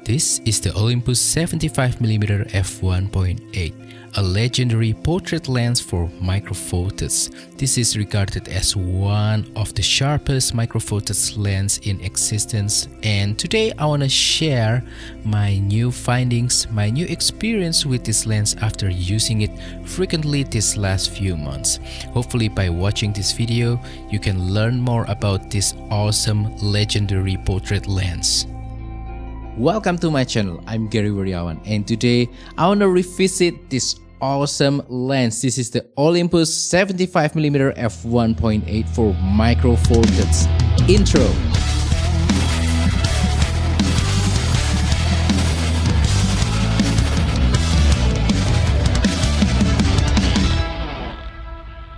This is the Olympus 75mm f1.8, a legendary portrait lens for microphotos. This is regarded as one of the sharpest microphotos lens in existence, and today I want to share my new findings, my new experience with this lens after using it frequently these last few months. Hopefully by watching this video, you can learn more about this awesome legendary portrait lens. Welcome to my channel, I'm Gary Wariawan, and today I want to revisit this awesome lens. This is the Olympus 75mm f1.8 for micro four thirds. Intro.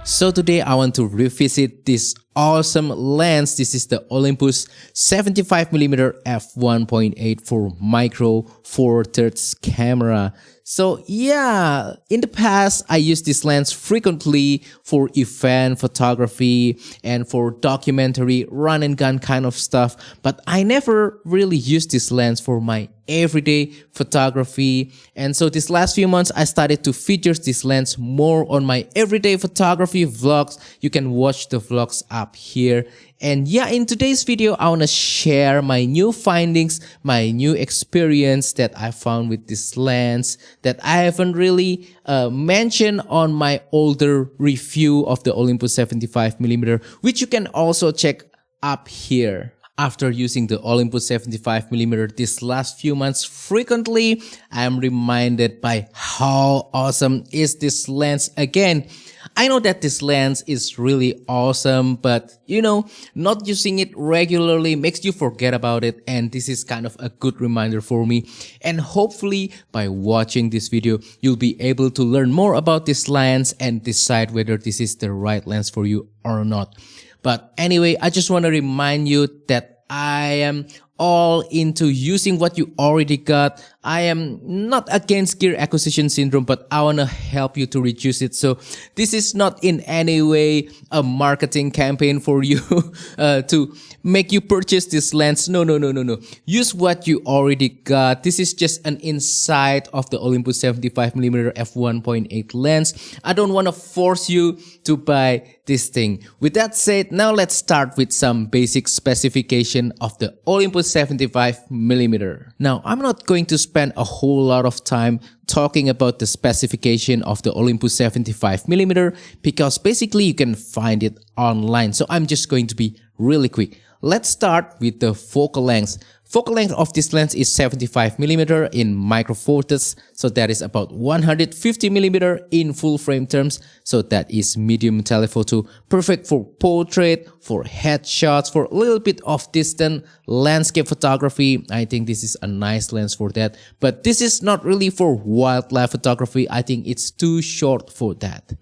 So today I want to revisit this awesome lens. This is the Olympus 75mm f1.8 for micro four thirds camera. So yeah, in the past I used this lens frequently for event photography and for documentary run and gun kind of stuff, but I never really used this lens for my everyday photography. And so these last few months I started to feature this lens more on my everyday photography vlogs. You can watch the vlogs up here. And yeah, in today's video I want to share my new findings, my new experience that I found with this lens that I haven't really mentioned on my older review of the Olympus 75mm, which you can also check up here. After using the Olympus 75mm this last few months frequently, I am reminded by how awesome is this lens again. I know that this lens is really awesome, but you know, not using it regularly makes you forget about it, and this is kind of a good reminder for me. And hopefully by watching this video, you'll be able to learn more about this lens and decide whether this is the right lens for you or not. But anyway, I just want to remind you that I am all into using what you already got. I am not against gear acquisition syndrome, but I want to help you to reduce it. So this is not in any way a marketing campaign for you to make you purchase this lens. No. Use what you already got. This is just an insight of the Olympus 75mm f1.8 lens. I don't want to force you to buy this thing. With that said, now let's start with some basic specification of the Olympus 75mm. Now, I'm not going to spend a whole lot of time talking about the specification of the Olympus 75mm because basically you can find it online. So I'm just going to be really quick. Let's start with the focal length. Focal length of this lens is 75mm in micro four thirds, so that is about 150mm in full frame terms, so that is medium telephoto, perfect for portrait, for headshots, for a little bit of distant landscape photography. I think this is a nice lens for that, but this is not really for wildlife photography. I think it's too short for that.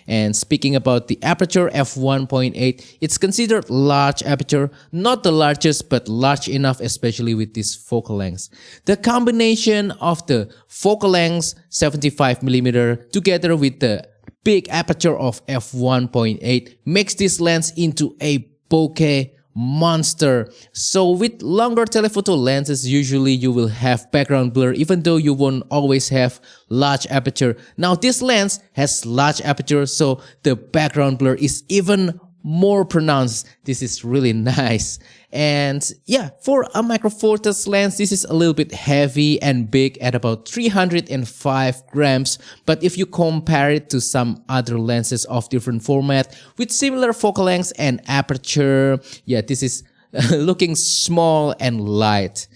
And speaking about the aperture f1.8, it's considered large aperture, not the largest but large enough, especially with this focal length. The combination of the focal length 75mm together with the big aperture of f1.8 makes this lens into a bokeh monster. So with longer telephoto lenses, usually you will have background blur even though you won't always have large aperture. Now this lens has large aperture, so the background blur is even more pronounced. This is really nice. And yeah, for a micro four thirds lens, this is a little bit heavy and big at about 305 grams. But if you compare it to some other lenses of different format with similar focal length and aperture, yeah, this is looking small and light.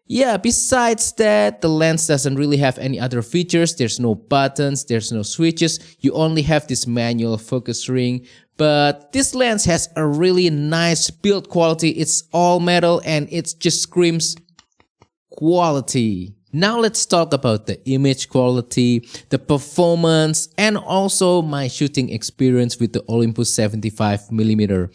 Yeah, besides that, the lens doesn't really have any other features. There's no buttons, there's no switches. You only have this manual focus ring. But this lens has a really nice build quality. It's all metal and it just screams quality. Now let's talk about the image quality, the performance, and also my shooting experience with the Olympus 75mm.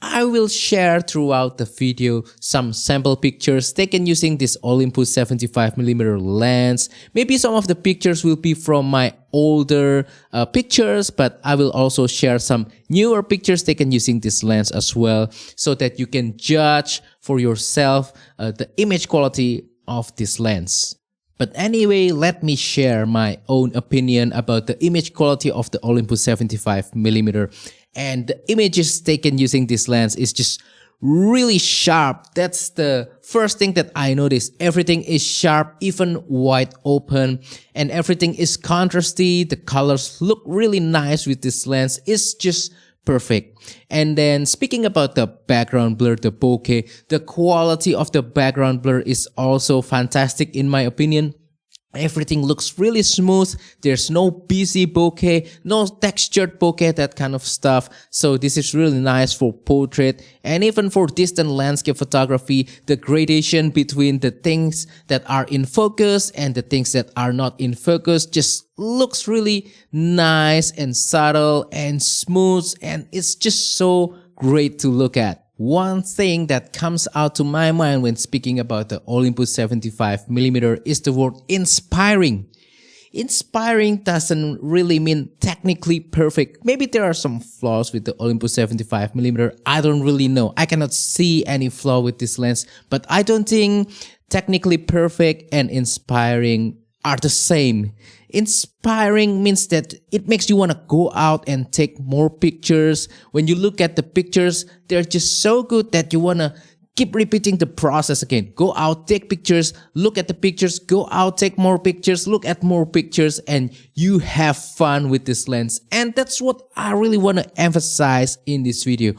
I will share throughout the video some sample pictures taken using this Olympus 75mm lens. Maybe some of the pictures will be from my older pictures, but I will also share some newer pictures taken using this lens as well, so that you can judge for yourself the image quality of this lens. But anyway, let me share my own opinion about the image quality of the Olympus 75mm. And the images taken using this lens is just really sharp. That's the first thing that I noticed. Everything is sharp, even wide open, and everything is contrasty. The colors look really nice with this lens. It's just perfect. And then speaking about the background blur, the bokeh, the quality of the background blur is also fantastic in my opinion. Everything looks really smooth. There's no busy bokeh, no textured bokeh, that kind of stuff. So this is really nice for portrait and even for distant landscape photography. The gradation between the things that are in focus and the things that are not in focus just looks really nice and subtle and smooth, and it's just so great to look at. One thing that comes out to my mind when speaking about the Olympus 75mm is the word inspiring. Inspiring doesn't really mean technically perfect. Maybe there are some flaws with the Olympus 75mm. I don't really know. I cannot see any flaw with this lens, but I don't think technically perfect and inspiring are the same. Inspiring means that it makes you want to go out and take more pictures. When you look at the pictures, they're just so good that you want to keep repeating the process again. Go out, take pictures, look at the pictures, go out, take more pictures, look at more pictures, and you have fun with this lens. And that's what I really want to emphasize in this video.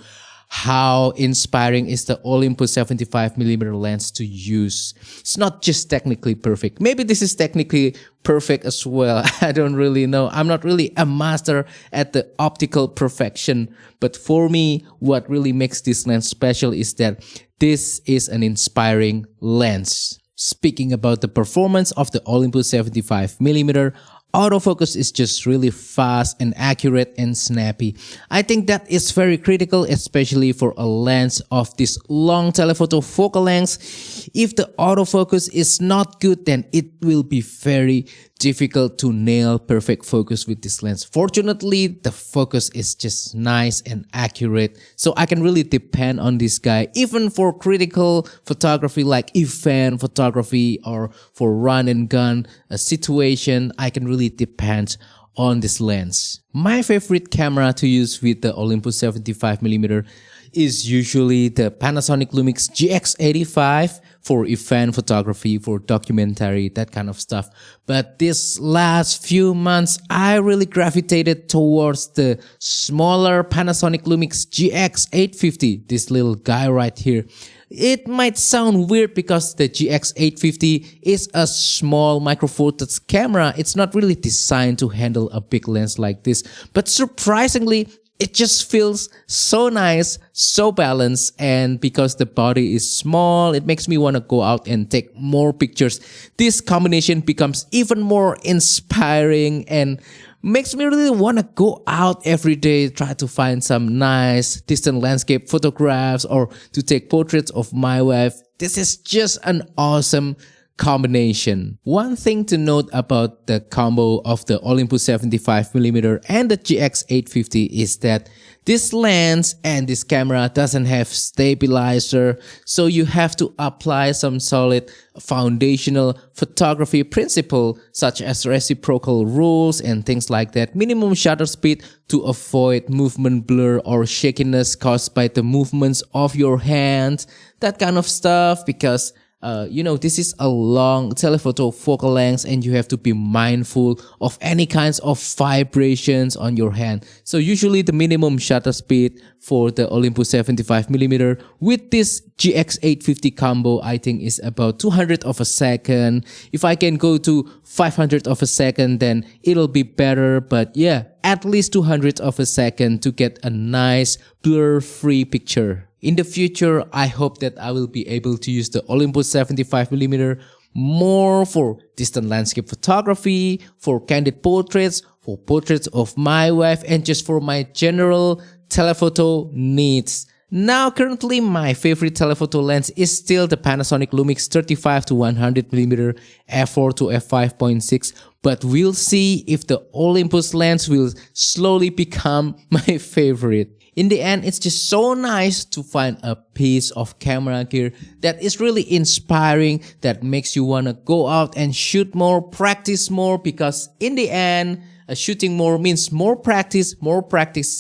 How inspiring is the Olympus 75mm lens to use. It's not just technically perfect. Maybe this is technically perfect as well. I don't really know. I'm not really a master at the optical perfection. But for me, what really makes this lens special is that this is an inspiring lens. Speaking about the performance of the Olympus 75mm, autofocus is just really fast and accurate and snappy. I think that is very critical, especially for a lens of this long telephoto focal length. If the autofocus is not good, then it will be very difficult to nail perfect focus with this lens. Fortunately, the focus is just nice and accurate, so I can really depend on this guy even for critical photography like event photography or for run and gun situation. I can really depend on this lens. My favorite camera to use with the Olympus 75mm is usually the Panasonic Lumix G85 for event photography, for documentary, that kind of stuff. But this last few months, I really gravitated towards the smaller Panasonic Lumix GX850, this little guy right here. It might sound weird because the GX850 is a small micro four thirds camera. It's not really designed to handle a big lens like this, but surprisingly, it just feels so nice, so balanced, and because the body is small, it makes me want to go out and take more pictures. This combination becomes even more inspiring and makes me really want to go out every day, try to find some nice distant landscape photographs or to take portraits of my wife. This is just an awesome combination. One thing to note about the combo of the Olympus 75mm and the GX850 is that this lens and this camera doesn't have stabilizer, so you have to apply some solid foundational photography principle such as reciprocal rules and things like that. Minimum shutter speed to avoid movement blur or shakiness caused by the movements of your hand, that kind of stuff, because this is a long telephoto focal length and you have to be mindful of any kinds of vibrations on your hand. So usually the minimum shutter speed for the Olympus 75mm with this GX850 combo, I think is about 200 of a second. If I can go to 500 of a second, then it'll be better. But yeah, at least 200 of a second to get a nice blur-free picture. In the future, I hope that I will be able to use the Olympus 75mm more for distant landscape photography, for candid portraits, for portraits of my wife, and just for my general telephoto needs. Now, currently, my favorite telephoto lens is still the Panasonic Lumix 35-100mm f4 to f5.6, but we'll see if the Olympus lens will slowly become my favorite. In the end, it's just so nice to find a piece of camera gear that is really inspiring, that makes you want to go out and shoot more, practice more, because in the end, shooting more means more practice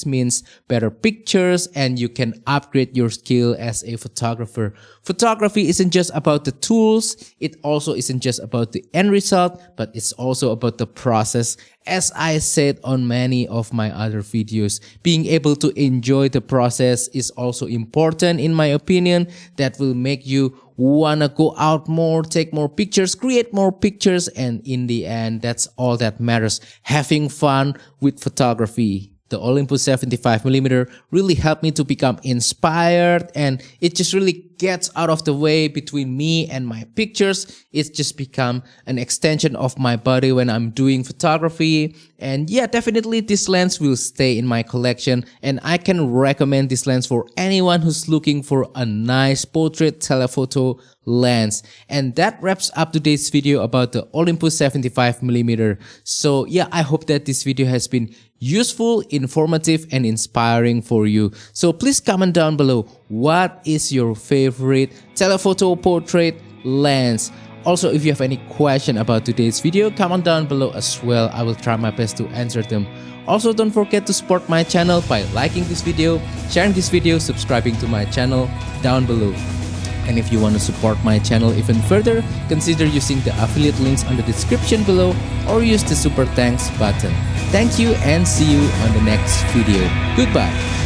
means better pictures, and you can upgrade your skill as a photographer. Photography isn't just about the tools, it also isn't just about the end result, but it's also about the process. As I said on many of my other videos, being able to enjoy the process is also important in my opinion. That will make you wanna go out more, take more pictures, create more pictures, and in the end, that's all that matters. Having fun with photography. The Olympus 75mm really helped me to become inspired, and it just really gets out of the way between me and my pictures. It's just become an extension of my body when I'm doing photography. And yeah, definitely this lens will stay in my collection, and I can recommend this lens for anyone who's looking for a nice portrait telephoto lens. And that wraps up today's video about the Olympus 75mm. So yeah, I hope that this video has been useful, informative, and inspiring for you. So please comment down below, what is your favorite telephoto portrait lens? Also, if you have any question about today's video, comment down below as well. I will try my best to answer them. Also, don't forget to support my channel by liking this video, sharing this video, subscribing to my channel down below. And if you want to support my channel even further, consider using the affiliate links on the description below, or use the super thanks button. Thank you, and see you on the next video. Goodbye.